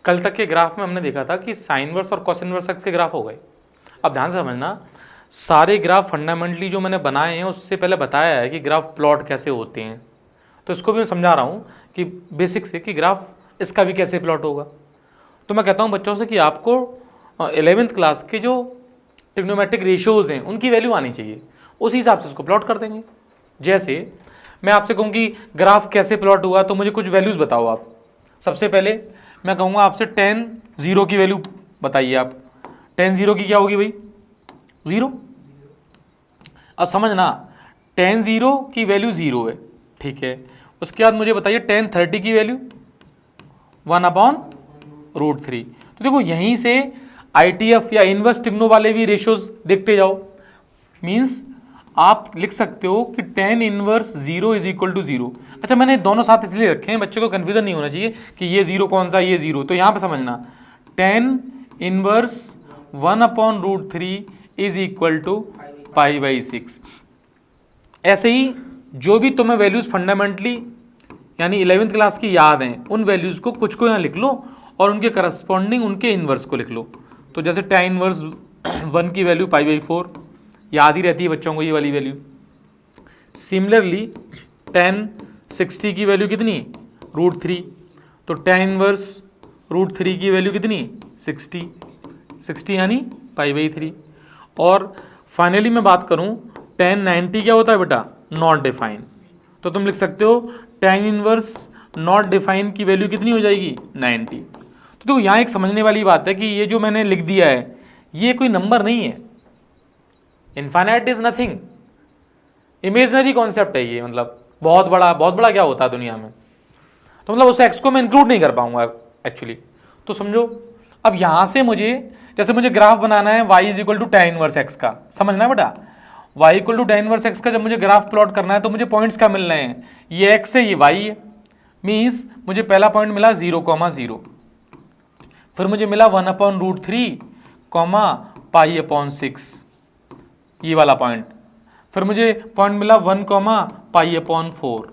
कल तक के ग्राफ में हमने देखा था कि साइन इनवर्स और कॉस इनवर्स एक्स के ग्राफ हो गए। अब ध्यान से समझना, सारे ग्राफ फंडामेंटली जो मैंने बनाए हैं उससे पहले बताया है कि ग्राफ प्लॉट कैसे होते हैं, तो इसको भी मैं समझा रहा हूँ कि बेसिक से कि ग्राफ इसका भी कैसे प्लॉट होगा। तो मैं कहता हूँ बच्चों से कि आपको 11th क्लास के जो ट्रिग्नोमेट्रिक रेशियोज़ हैं उनकी वैल्यू आनी चाहिए, उसी हिसाब से इसको प्लॉट कर देंगे। जैसे मैं आपसे कहूँ कि ग्राफ कैसे प्लॉट हुआ, तो मुझे कुछ वैल्यूज़ बताओ आप। सबसे पहले मैं कहूँगा आपसे tan 0 की वैल्यू बताइए आप। tan 0 की क्या होगी भाई? 0। अब समझना, tan 0 की वैल्यू 0 है, ठीक है। उसके बाद मुझे बताइए tan 30 की वैल्यू 1/√3। तो देखो यहीं से ITF या इनवर्स टिग्नो वाले भी रेशियोज देखते जाओ। मीन्स आप लिख सकते हो कि tan inverse 0 is equal to 0। अच्छा, मैंने दोनों साथ इसलिए रखे हैं, बच्चों को कन्फ्यूजन नहीं होना चाहिए कि ये 0 कौन सा, ये 0। तो यहाँ पे समझना tan inverse 1/√3 is equal to π/6। ऐसे ही जो भी तुम्हें वैल्यूज फंडामेंटली यानी 11th क्लास की याद हैं, उन वैल्यूज को कुछ को यहाँ लिख लो और उनके करस्पॉन्डिंग उनके इनवर्स को लिख लो। तो जैसे tan इनवर्स 1 की वैल्यू π/4 याद ही रहती है बच्चों को, ये वाली वैल्यू। सिमिलरली tan 60 की वैल्यू कितनी? √3। तो tan इनवर्स √3 की वैल्यू कितनी? 60 यानी π/3। और फाइनली मैं बात करूं tan 90 क्या होता है बेटा? Not define. तो तुम लिख सकते हो tan इनवर्स नॉट डिफाइन की वैल्यू कितनी हो जाएगी? 90। तो देखो यहाँ एक समझने वाली बात है कि ये जो मैंने लिख दिया है ये कोई नंबर नहीं है। Infinite is nothing, imaginary concept है ये। मतलब बहुत बड़ा क्या होता है दुनिया में, तो मतलब उस एक्स को मैं इंक्लूड नहीं कर पाऊंगा एक्चुअली। तो समझो, अब यहाँ से मुझे जैसे मुझे ग्राफ बनाना है y is equal to tan inverse x का, समझना है बेटा। y equal to tan inverse x का जब मुझे ग्राफ प्लॉट करना है तो मुझे पॉइंट्स क्या मिल रहे हैं? ये x है, ये y है। मीन्स मुझे पहला पॉइंट मिला 0,0, फिर मुझे मिला 1/√3, π/6, ये वाला पॉइंट। फिर मुझे पॉइंट मिला 1, π/4,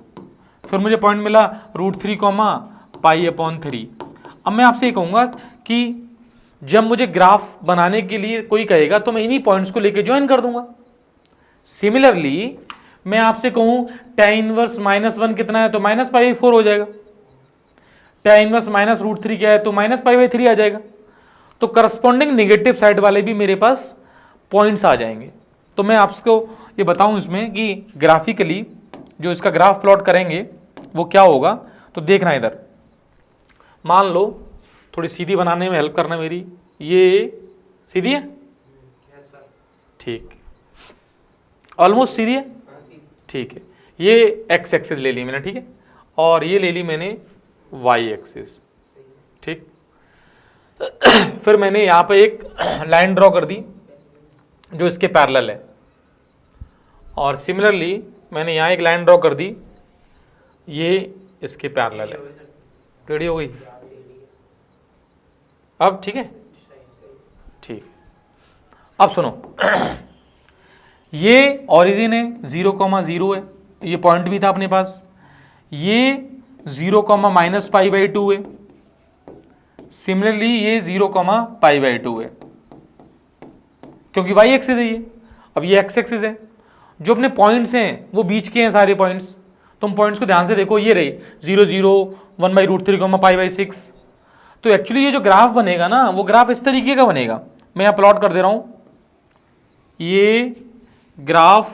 फिर मुझे पॉइंट मिला √3, π/3। अब मैं आपसे ये कहूँगा कि जब मुझे ग्राफ बनाने के लिए कोई कहेगा तो मैं इन्हीं पॉइंट्स को लेके ज्वाइन कर दूंगा। सिमिलरली मैं आपसे कहूँ tan इनवर्स -1 कितना है, तो -π/4 हो जाएगा। tan इनवर्स -√3 क्या है, तो -π/3 आ जाएगा। तो करस्पॉन्डिंग नेगेटिव साइड वाले भी मेरे पास पॉइंट्स आ जाएंगे। तो मैं आपको ये बताऊं इसमें कि ग्राफिकली जो इसका ग्राफ प्लॉट करेंगे वो क्या होगा। तो देखना इधर, मान लो थोड़ी सीधी बनाने में हेल्प करना मेरी। ये सीधी है? ठीक, ऑलमोस्ट सीधी है, ठीक है। ये एक्स एक्सिस ले ली मैंने, ठीक है, और ये ले ली मैंने वाई एक्सिस, ठीक। फिर मैंने यहाँ पे एक लाइन ड्रॉ कर दी जो इसके पैरेलल है, और सिमिलरली मैंने यहाँ एक लाइन ड्रॉ कर दी, ये इसके पैरेलल है। रेडी हो गई अब? ठीक है, ठीक। अब सुनो, ये ओरिजिन है, 0,0 है, ये पॉइंट भी था अपने पास। ये 0, -π/2 है। सिमिलरली ये 0, π/2 है, क्योंकि y एक्सिस है ये। अब ये x एक्सिस है। जो अपने पॉइंट्स हैं वो बीच के हैं सारे पॉइंट्स। तुम पॉइंट्स को ध्यान से देखो, ये रही 0, 0, 1/√3, π/6। तो एक्चुअली ये जो ग्राफ बनेगा ना, वो ग्राफ इस तरीके का बनेगा। मैं यहाँ प्लॉट कर दे रहा हूँ। ये ग्राफ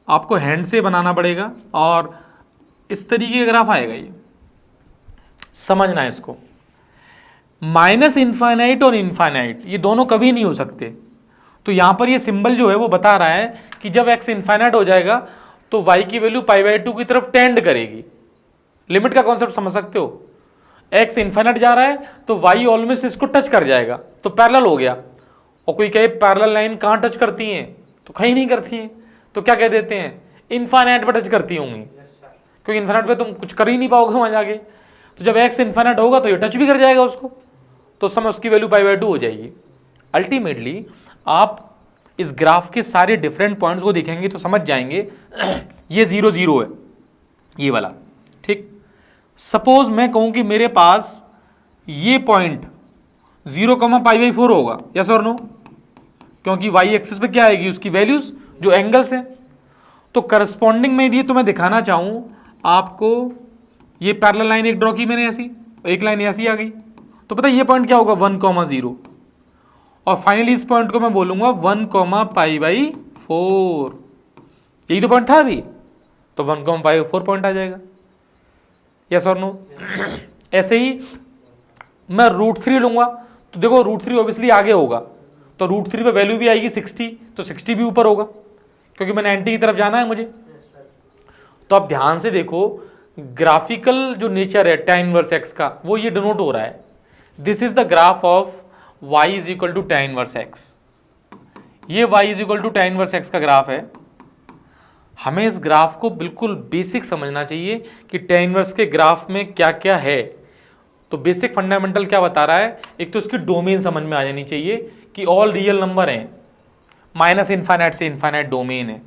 आपको हैंड से बनाना पड़ेगा और इस तरीके का ग्राफ आएगा। ये समझना है इसको। -इनफाइनाइट और इनफाइनाइट ये दोनों कभी नहीं हो सकते। तो यहां पर ये सिंबल जो है वो बता रहा है कि जब x इनफाइनाइट हो जाएगा तो y की वैल्यू π/2 की तरफ टेंड करेगी। लिमिट का कॉन्सेप्ट समझ सकते हो। x इनफाइनाइट जा रहा है तो y ऑलमोस्ट इसको टच कर जाएगा, तो पैरेलल हो गया। और कोई कहे पैरेलल लाइन कहाँ टच करती हैं, तो कहीं नहीं करती हैं, तो क्या कह देते हैं? इनफाइनाइट पर टच करती होंगी, क्योंकि इनफाइनाइट पे तुम कुछ कर ही नहीं पाओगे वहां जाके। तो जब x इनफाइनाइट होगा तो ये टच भी कर जाएगा उसको, तो समय उसकी वैल्यू π/2 हो जाएगी। अल्टीमेटली आप इस ग्राफ के सारे डिफरेंट पॉइंट्स को देखेंगे तो समझ जाएंगे ये 0, 0 है, ये वाला, ठीक। सपोज मैं कहूं कि मेरे पास ये पॉइंट 0,π/4 होगा, यस और नो, क्योंकि y एक्सिस पे क्या आएगी, उसकी वैल्यूज जो एंगल्स हैं। तो करस्पॉन्डिंग में यदि तो मैं दिखाना चाहूं आपको, ये पैरेलल लाइन एक ड्रॉ की मैंने ऐसी, एक लाइन ऐसी आ गई, तो पता है ये पॉइंट क्या होगा 1,0, और फाइनली इस पॉइंट को मैं बोलूंगा 1,π/4। यही तो पॉइंट था अभी, तो 1,π/4 पॉइंट आ जाएगा, यस और नो। ऐसे ही मैं √3 लूंगा, तो देखो √3 ऑब्वियसली आगे होगा, तो √3 पे वैल्यू भी आएगी 60, तो 60 भी ऊपर होगा, क्योंकि मैंने 90 की तरफ जाना है मुझे। तो आप ध्यान से देखो, ग्राफिकल जो नेचर है tan इनवर्स x का, वो ये डिनोट हो रहा है, this is the graph of y is equal to tan inverse x। ये y is equal to tan inverse x का ग्राफ है। हमें इस ग्राफ को बिल्कुल बेसिक समझना चाहिए कि tan इनवर्स के ग्राफ में क्या क्या है। तो बेसिक फंडामेंटल क्या बता रहा है, एक तो इसकी डोमेन समझ में आ जानी चाहिए कि ऑल रियल नंबर हैं, -∞ से इनफाइनाइट डोमेन है।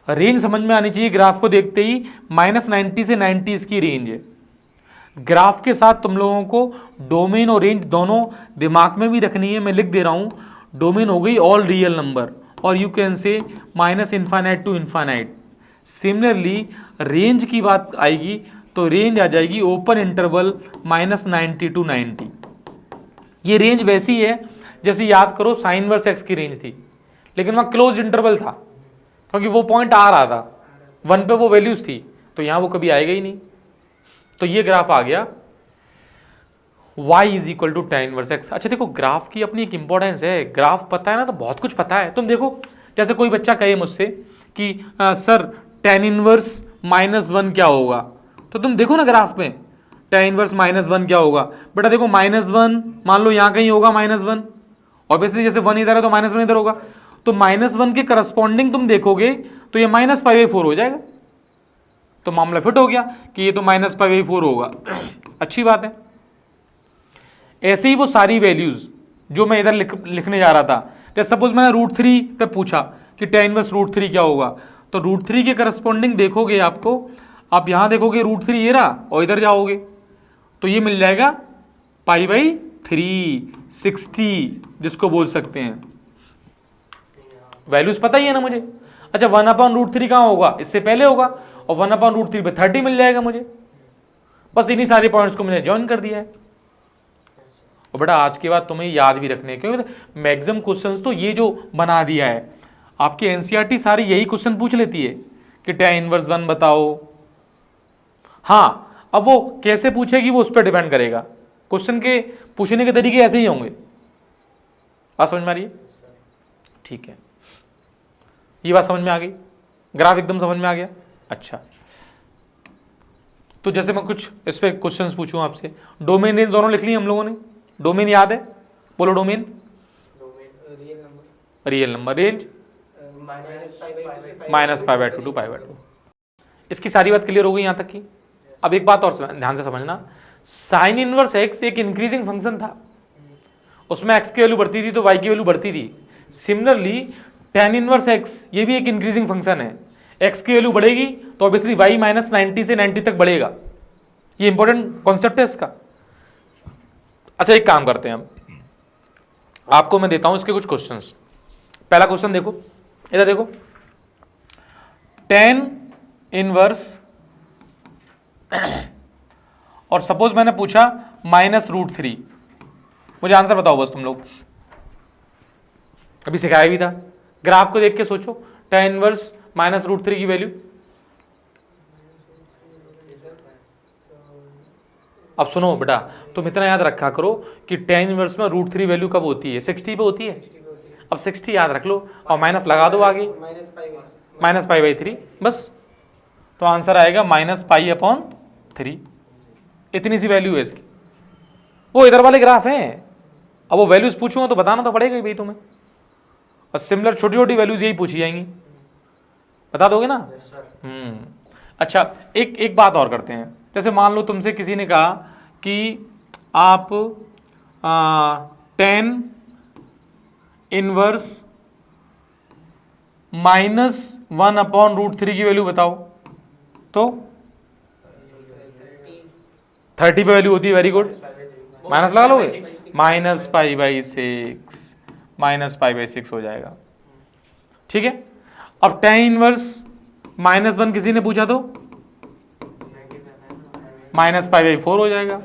रेंज समझ में आनी चाहिए, ग्राफ को देखते ही -90 से 90 इसकी रेंज है। ग्राफ के साथ तुम लोगों को डोमेन और रेंज दोनों दिमाग में भी रखनी है। मैं लिख दे रहा हूं, डोमेन हो गई ऑल रियल नंबर, और you can say -∞ to infinite. Similarly range की बात आएगी तो रेंज आ जाएगी ओपन इंटरवल -90 टू 90। ये रेंज वैसी है जैसे याद करो साइन इनवर्स x की रेंज थी, लेकिन वहां क्लोज इंटरवल था, क्योंकि वो पॉइंट आ रहा था 1 पे, वो वैल्यूज थी, तो यहां वो कभी आएगा ही नहीं। तो ये ग्राफ आ गया y is equal to tan inverse x। अच्छा देखो, ग्राफ की अपनी एक इंपॉर्टेंस है, ग्राफ पता है ना तो बहुत कुछ पता है। तुम देखो, जैसे कोई बच्चा कहे मुझसे कि सर tan इनवर्स -1 क्या होगा, तो तुम देखो ना ग्राफ में tan इनवर्स -1 क्या होगा। बेटा देखो -1 मान लो यहाँ कहीं होगा -1, ऑब्वियसली जैसे 1 इधर है तो -1 इधर होगा, तो -1 के करस्पॉन्डिंग तुम देखोगे तो ये -π/4 हो जाएगा। तो मामला फिट हो गया कि ये तो -π/4 होगा। अच्छी बात है। ऐसे ही वो सारी वैल्यूज जो मैं इधर लिखने जा रहा था, जैसे सपोज मैंने √3 पे पूछा कि tan इनवर्स √3 क्या होगा, तो √3 के करस्पॉन्डिंग देखोगे आपको, आप यहां देखोगे √3 ये रहा, और इधर जाओगे तो ये मिल जाएगा π/3 60, जिसको बोल सकते हैं। वैल्यूज पता ही है ना मुझे। अच्छा 1/√3 कहाँ होगा, इससे पहले होगा, और 1/√3 पे 30 मिल जाएगा मुझे। बस इन्हीं सारे पॉइंट्स को मैंने ज्वाइन कर दिया है। और बेटा आज के बाद तुम्हें याद भी रखने हैं, क्योंकि मैक्सिमम क्वेश्चंस तो ये जो बना दिया है, आपकी एनसीईआरटी सारी यही क्वेश्चन पूछ लेती है कि tan इनवर्स 1 बताओ। हाँ, अब वो कैसे पूछेगी वो उस पर डिपेंड करेगा, क्वेश्चन के पूछने के तरीके ऐसे ही होंगे। बात समझ में आ रही है? ठीक है, ये बात समझ में आ गई, ग्राफ एकदम समझ में आ गया। अच्छा, तो जैसे मैं कुछ इस पे क्वेश्चंस पूछूं आपसे, डोमेन रेंज दोनों लिख ली हम लोगों ने, डोमेन याद है, बोलो domain. Real number range -π/2 to π/2। इसकी सारी बात क्लियर हो गई यहां तक की। अब एक बात और ध्यान से समझना, साइन इनवर्स x एक इंक्रीजिंग फंक्शन था, उसमें x की वैल्यू बढ़ती थी तो y की वैल्यू बढ़ती थी। सिमिलरली tan इनवर्स x ये भी एक इंक्रीजिंग फंक्शन है, x की वैल्यू बढ़ेगी तो ऑब्वियसली y -90 से 90 तक बढ़ेगा। ये इंपॉर्टेंट कॉन्सेप्ट है इसका। अच्छा एक काम करते हैं, हम आपको मैं देता हूं इसके कुछ क्वेश्चंस। पहला क्वेश्चन देखो, इधर देखो, tan इनवर्स और सपोज मैंने पूछा -√3, मुझे आंसर बताओ बस तुम लोग। अभी सिखाया भी था, ग्राफ को देख के सोचो, tan इनवर्स -√3 की वैल्यू। अब सुनो बेटा, तुम इतना याद रखा करो कि tan इनवर्स में √3 वैल्यू कब होती है, 60 पे होती है। अब 60 याद रख लो और माइनस लगा दो आगे, -π/3 बस, तो आंसर आएगा -π/3। इतनी सी वैल्यू है इसकी। वो इधर वाले ग्राफ हैं, अब वो वैल्यूज पूछूंगा तो बताना तो पड़ेगा ही भाई तुम्हें, और सिमिलर छोटी छोटी वैल्यूज यही पूछी जाएंगी, बता दोगे ना। अच्छा एक बात और करते हैं, जैसे मान लो तुमसे किसी ने कहा कि आप tan इनवर्स -1/√3 की वैल्यू बताओ, तो 30 पे वैल्यू होती है, वेरी गुड। माइनस लगा लोगे, minus pi by six, minus pi by six हो जाएगा। ठीक है, अब टेन इनवर्स माइनस वन किसी ने पूछा तो माइनस पाई बाई फोर हो जाएगा।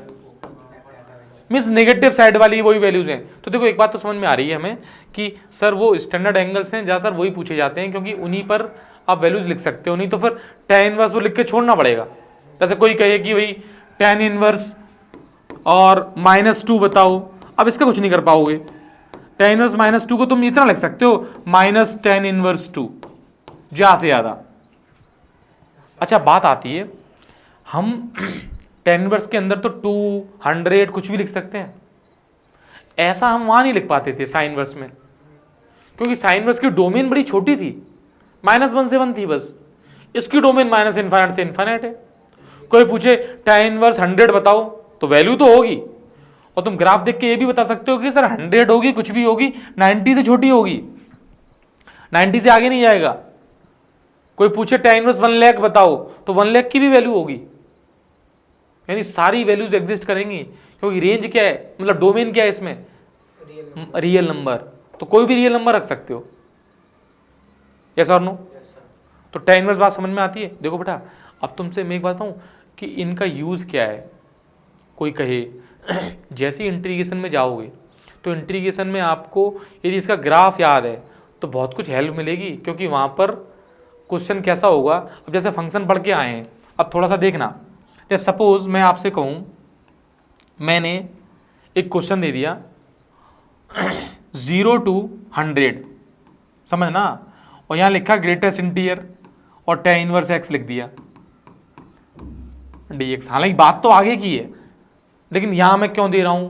मीन्स नेगेटिव साइड वाली वही वैल्यूज हैं। तो देखो एक बात तो समझ में आ रही है हमें कि सर वो स्टैंडर्ड एंगल्स हैं, ज़्यादातर वही पूछे जाते हैं क्योंकि उन्हीं पर आप वैल्यूज लिख सकते हो, नहीं तो फिर टेन इनवर्स वो लिख के छोड़ना पड़ेगा। जैसे कोई कहे कि भाई टेन इनवर्स और माइनस टू बताओ, अब इसका कुछ नहीं कर पाओगे। टेन इनवर्स माइनस टू को तुम इतना लिख सकते हो माइनस टेन इनवर्स टू, ज्यादा से ज्यादा। अच्छा बात आती है, हम टेन इनवर्स के अंदर तो 200 कुछ भी लिख सकते हैं, ऐसा हम वहां नहीं लिख पाते थे साइन इनवर्स में, क्योंकि साइन इनवर्स की डोमेन बड़ी छोटी थी, -1 से 1 थी बस। इसकी डोमेन माइनस इन्फाइनाइट से इन्फाइनाइट है। कोई पूछे टेन इनवर्स 100 बताओ, तो वैल्यू तो होगी, और तुम ग्राफ देख के ये भी बता सकते हो कि सर 100 होगी, कुछ भी होगी, 90 से छोटी होगी, 90 से आगे नहीं जाएगा। कोई पूछे टेन इनवर्स 1 लाख बताओ, तो 1 लाख की भी वैल्यू होगी। यानी सारी वैल्यूज एग्जिस्ट करेंगी, क्योंकि रेंज क्या है, मतलब डोमेन क्या है इसमें, रियल नंबर, तो कोई भी रियल नंबर रख सकते हो। यस और नो? तो टेन इनवर्स बात समझ में आती है। देखो बेटा, अब तुमसे मैं एक बात बताऊं कि इनका यूज क्या है। कोई कहे जैसे इंटीग्रेशन में जाओगे तो इंटीग्रेशन में आपको यदि इसका ग्राफ याद है तो बहुत कुछ हेल्प मिलेगी, क्योंकि वहां पर क्वेश्चन कैसा होगा। अब जैसे फंक्शन पढ़ के आए हैं, अब थोड़ा सा देखना। जैसे सपोज मैं आपसे कहूं, मैंने एक क्वेश्चन दे दिया 0 to 100, समझना, और यहां लिखा ग्रेटेस्ट इंटीजर और टेन इनवर्स एक्स लिख दिया dx। हालांकि बात तो आगे की है, लेकिन यहां मैं क्यों दे रहा हूं,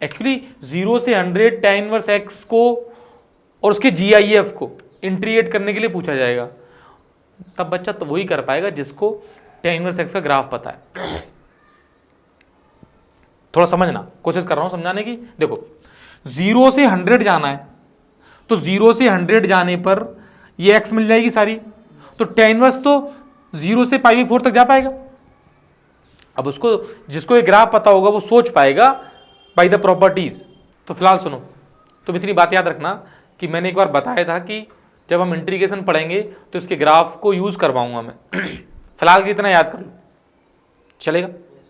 एक्चुअली 0 से 100 टेन इनवर्स एक्स को और उसके GIF को इंटीग्रेट करने के लिए पूछा जाएगा। तब बच्चा तो वही कर पाएगा जिसको टेन इनवर्स एक्स का ग्राफ पता है। थोड़ा समझना, कोशिश कर रहा हूं समझाने की। देखो 0 से 100 जाना है, तो 0 से 100 जाने पर ये एक्स मिल जाएगी सारी, तो टेन इनवर्स तो 0 से पाई बाई 4 तक जा पाएगा। अब उसको, जिसको ये ग्राफ पता होगा वो सोच पाएगा बाय द प्रॉपर्टीज। तो फिलहाल सुनो, तुम इतनी बात याद रखना कि मैंने एक बार बताया था कि जब हम इंटीग्रेशन पढ़ेंगे तो इसके ग्राफ को यूज करवाऊंगा मैं। फिलहाल इतना याद कर लो, चलेगा?